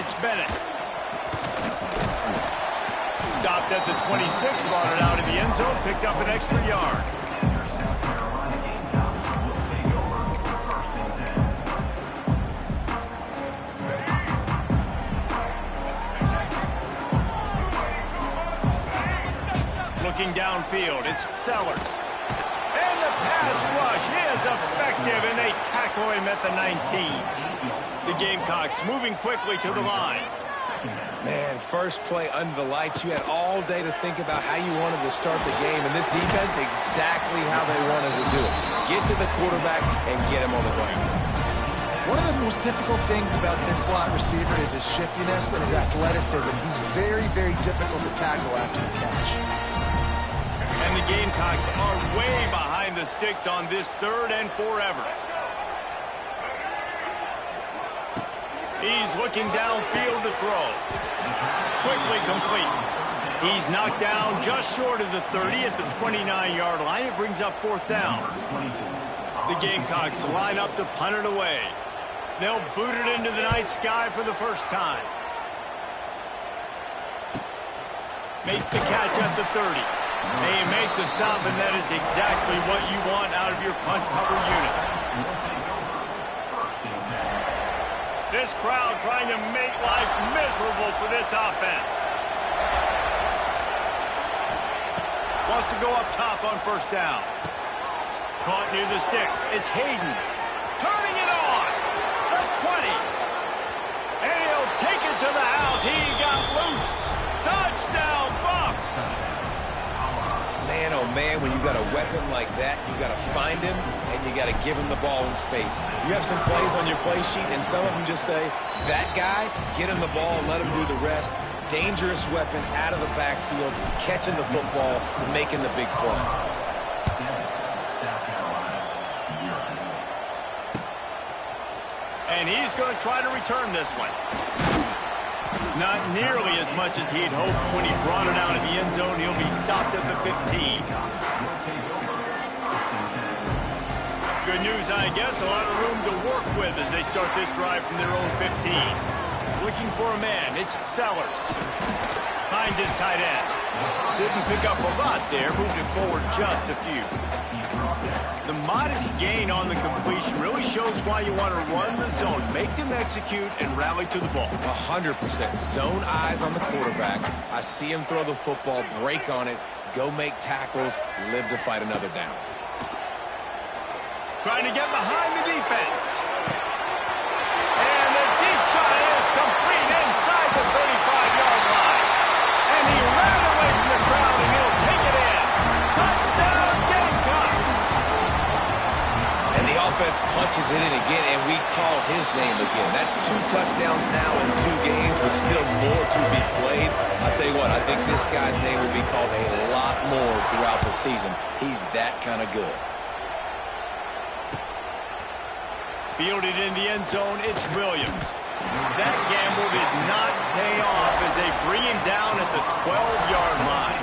Mitch Bennett. Stopped at the 26, brought it out of the end zone, picked up an extra yard. Looking downfield, it's Sellers. And the pass rush is effective, and they tackle him at the 19. The Gamecocks moving quickly to the line. Man, first play under the lights. You had all day to think about how you wanted to start the game, and this defense, exactly how they wanted to do it. Get to the quarterback and get him on the ground. One of the most difficult things about this slot receiver is his shiftiness and his athleticism. He's very, very difficult to tackle after the catch. And the Gamecocks are way behind the sticks on this 3rd and forever. He's looking downfield to throw. Quickly complete. He's knocked down just short of the 30 at the 29-yard line. It brings up 4th down. The Gamecocks line up to punt it away. They'll boot it into the night sky for the first time. Makes the catch at the 30. They make the stop, and that is exactly what you want out of your punt cover unit. This crowd trying to make life miserable for this offense. Wants to go up top on 1st down. Caught near the sticks. It's Hayden. Turning it on. The 20. And he'll take it to the house. He got loose. Touchdown, Bucks. Man, oh man, when you got a weapon like that, you got to find him and you got to give him the ball in space. You have some plays on your play sheet, and some of them just say, that guy, get him the ball and let him do the rest. Dangerous weapon out of the backfield, catching the football, making the big play. And he's going to try to return this one. Not nearly as much as he'd hoped when he brought it out of the end zone. He'll be stopped at the 15. Good news, I guess. A lot of room to work with as they start this drive from their own 15. Looking for a man. It's Sellers. Finds his tight end. Didn't pick up a lot there. Moved it forward just a few. The modest gain on the completion really shows why you want to run the zone. Make them execute and rally to the ball. 100%. Zone eyes on the quarterback. I see him throw the football, break on it, go make tackles, live to fight another down. Trying to get behind the defense. And the deep shot is complete inside the 35-yard line. And he ran away from the crowd, and he'll take it in. Touchdown, Gamecocks! And the offense punches it in again, and we call his name again. That's 2 touchdowns now in 2 games, but still more to be played. I'll tell you what, I think this guy's name will be called a lot more throughout the season. He's that kind of good. Fielded in the end zone, it's Williams. That gamble did not pay off as they bring him down at the 12-yard line.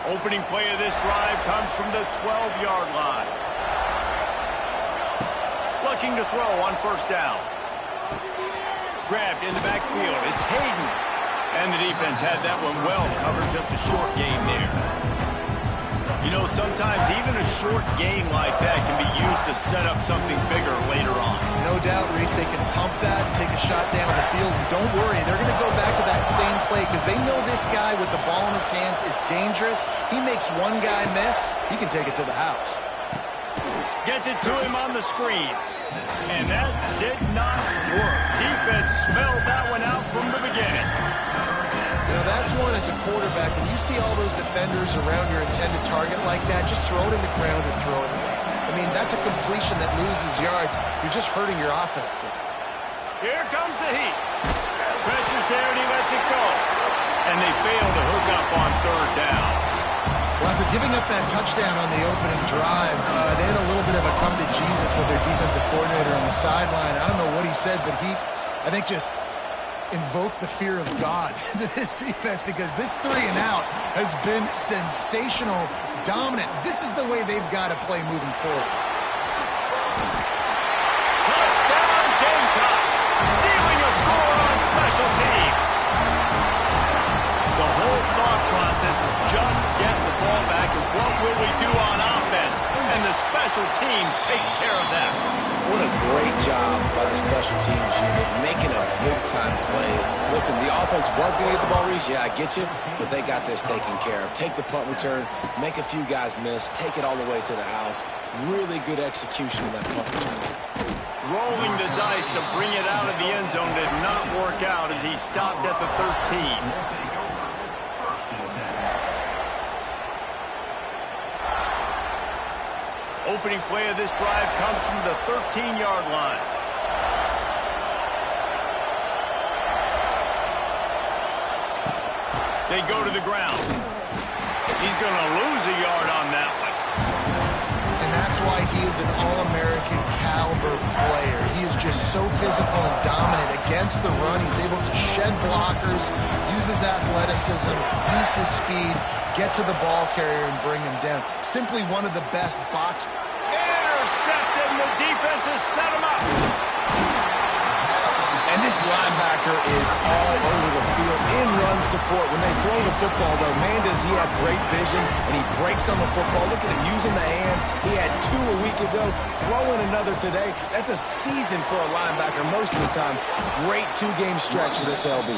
Opening play of this drive comes from the 12-yard line. Looking to throw on 1st down. Grabbed in the backfield. It's Hayden. And the defense had that one well covered. Just a short gain there. You know, sometimes even a short gain like that can be used to set up something bigger later on. No doubt, Reese, they can pump that, take a shot down the field. And don't worry, they're going to go back to that same play because they know this guy with the ball in his hands is dangerous. He makes one guy miss, he can take it to the house. Gets it to him on the screen. And that did not work. Defense smelled that one out from the beginning. You know, that's one as a quarterback, when you see all those defenders around your intended target like that, just throw it in the ground or throw it away. I mean, that's a completion that loses yards. You're just hurting your offense there. Here comes the heat. Pressure's there, and he lets it go. And they fail to hook up on 3rd down. Well, after giving up that touchdown on the opening drive, they had a little bit of a come to Jesus with their defensive coordinator on the sideline. I don't know what he said, but he, I think, just invoked the fear of God into this defense because this 3 and out has been sensational, dominant. This is the way they've got to play moving forward. special teams takes care of that. What a great job by the special teams unit, making a big-time play. Listen, the offense was going to get the ball, Reese. Yeah, I get you, but they got this taken care of. Take the punt return, make a few guys miss, take it all the way to the house. Really good execution in that punt return. Rolling the dice to bring it out of the end zone did not work out as he stopped at the 13. Opening play of this drive comes from the 13-yard line. They go to the ground. He's going to lose a yard on that one. And that's why he is an All-American caliber player. He is just so physical and dominant against the run. He's able to shed blockers, use his athleticism, use his speed, get to the ball carrier and bring him down. Simply one of the best box. Intercepted, and the defense has set him up. And this linebacker is all over the field in run support. When they throw the football, though, man, does he have great vision, and he breaks on the football. Look at him using the hands. He had 2 a week ago, throwing another today. That's a season for a linebacker most of the time. Great 2-game stretch for this LB.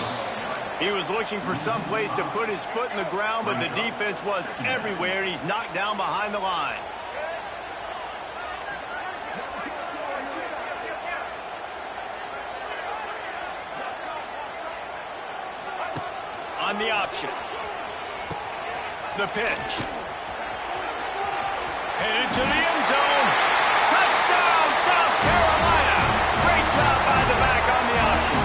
He was looking for some place to put his foot in the ground, but the defense was everywhere, and he's knocked down behind the line. On the option. The pitch. Headed to the end zone. Touchdown, South Carolina. Great job by the back on the option.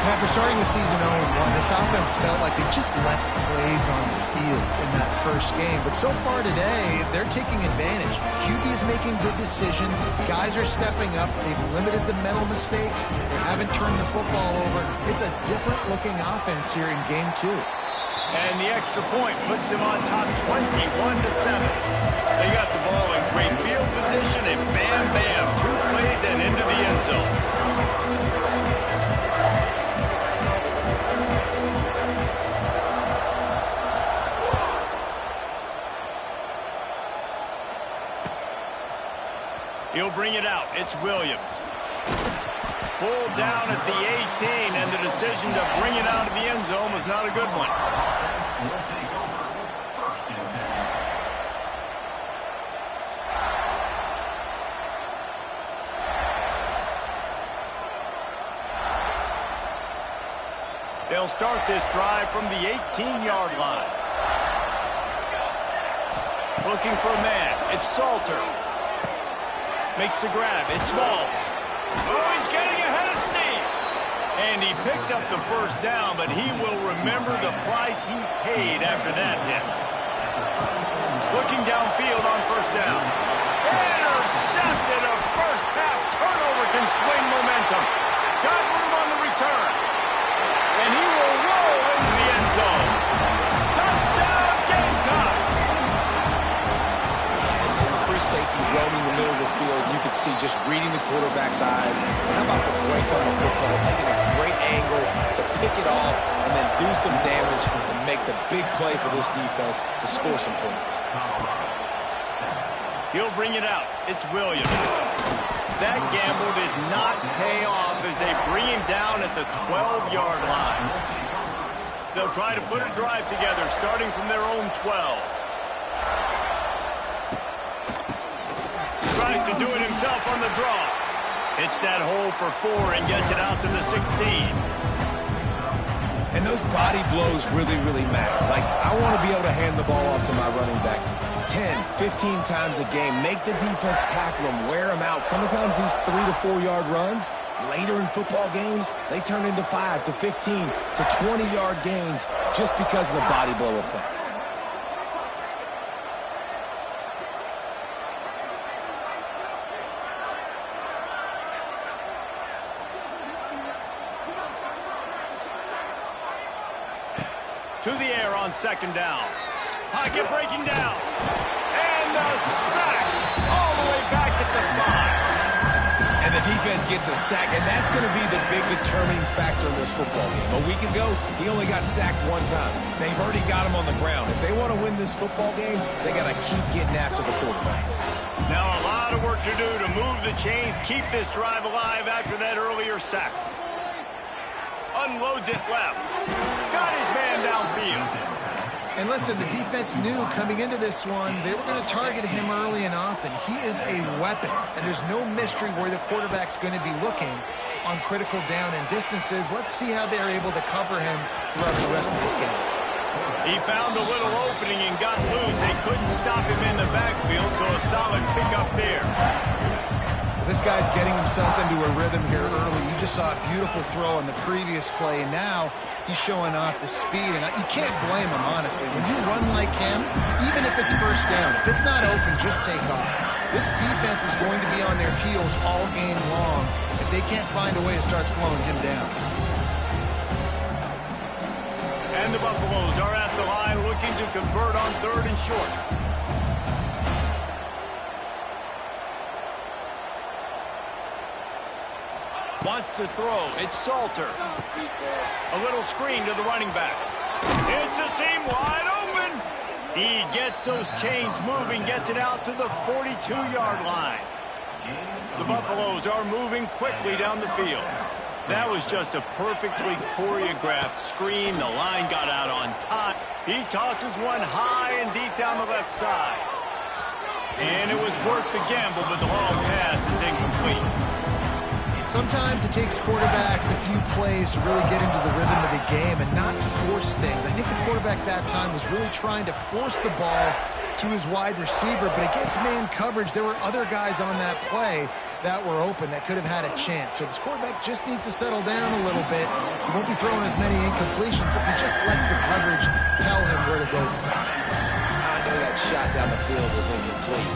After starting the season 0-1, this offense felt like they just left plays on the field in that first game. But so far today, they're taking advantage. QB's making good decisions. Guys are stepping up. They've limited the mental mistakes. They haven't turned the football over. It's a different-looking offense here in Game 2. And the extra point puts them on top 21-7. They got the ball in great field position, and bam, bam, 2 plays and into the end zone. He'll bring it out. It's Williams. Pulled down at the 18, and the decision to bring it out of the end zone was not a good one. They'll start this drive from the 18-yard line. Looking for a man. It's Salter. Makes the grab. It's Smalls. Oh, he's getting ahead of steam. And he picked up the first down, but he will remember the price he paid after that hit. Looking downfield on first down. Intercepted. A first-half turnover can swing momentum. Got room on the return. And he will roll into the end zone. Touchdown, Gamecocks! And free safety roaming the middle of the field. You could see just reading the quarterback's eyes. How about the break on the football? Taking a great angle to pick it off and then do some damage and make the big play for this defense to score some points. He'll bring it out. It's Williams. That gamble did not pay off as they bring him down at the 12-yard line. They'll try to put a drive together starting from their own 12. Tries to do it himself on the draw. Hits that hole for 4 and gets it out to the 16. And those body blows really, really matter. Like, I want to be able to hand the ball off to my running back 10, 15 times a game. Make the defense tackle them, wear them out. Sometimes these 3 to 4 yard runs, later in football games, they turn into 5 to 15 to 20 yard gains just because of the body blow effect. To the air on second down. Pocket breaking down. And a sack all the way back at the 5. And the defense gets a sack, and that's going to be the big determining factor in this football game. A week ago, he only got sacked one time. They've already got him on the ground. If they want to win this football game, they got to keep getting after the quarterback. Now a lot of work to do to move the chains, keep this drive alive after that earlier sack. Unloads it left. Got his man downfield. And listen, the defense knew coming into this one, they were going to target him early and often. He is a weapon, and there's no mystery where the quarterback's going to be looking on critical down and distances. Let's see how they're able to cover him throughout the rest of this game. He found a little opening and got loose. They couldn't stop him in the backfield, so a solid pickup there. This guy's getting himself into a rhythm here early. You just saw a beautiful throw on the previous play, and now he's showing off the speed. And you can't blame him, honestly. When you run like him, even if it's first down, if it's not open, just take off. This defense is going to be on their heels all game long if they can't find a way to start slowing him down. And the Buffaloes are at the line looking to convert on 3rd and short. Wants to throw. It's Salter. A little screen to the running back. It's a seam wide open. He gets those chains moving, gets it out to the 42-yard line. The Buffaloes are moving quickly down the field. That was just a perfectly choreographed screen. The line got out on time. He tosses one high and deep down the left side. And it was worth the gamble, but the long pass is incomplete. Sometimes it takes quarterbacks a few plays to really get into the rhythm of the game and not force things. I think the quarterback that time was really trying to force the ball to his wide receiver, but against man coverage, there were other guys on that play that were open that could have had a chance. So this quarterback just needs to settle down a little bit. He won't be throwing as many incompletions if he just lets the coverage tell him where to go. I know that shot down the field was incomplete,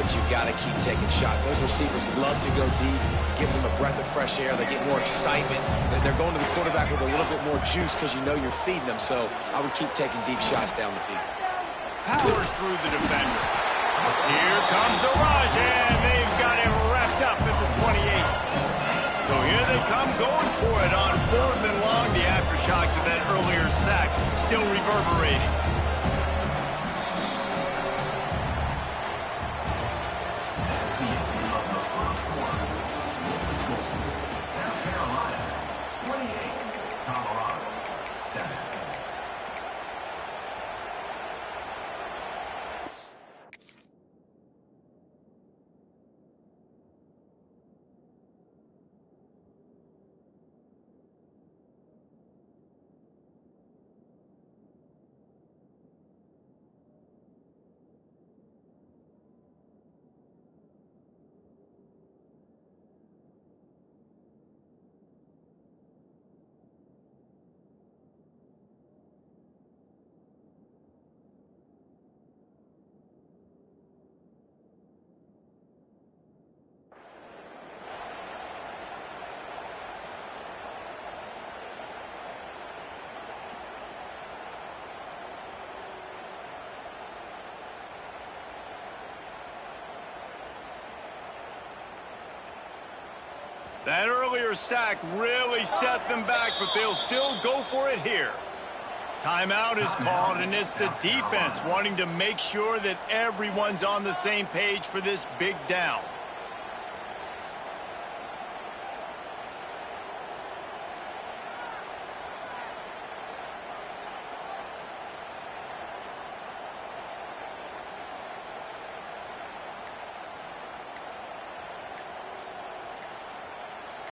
but you've got to keep taking shots. Those receivers love to go deep. Gives them a breath of fresh air. They get more excitement. They're going to the quarterback with a little bit more juice because you know you're feeding them. So I would keep taking deep shots down the field. Powers through the defender. Here comes the rush, and they've got him wrapped up at the 28. So here they come going for it on 4th and long. The aftershocks of that earlier sack still reverberating. That earlier sack really set them back, but they'll still go for it here. Timeout is called, and it's the defense wanting to make sure that everyone's on the same page for this big down.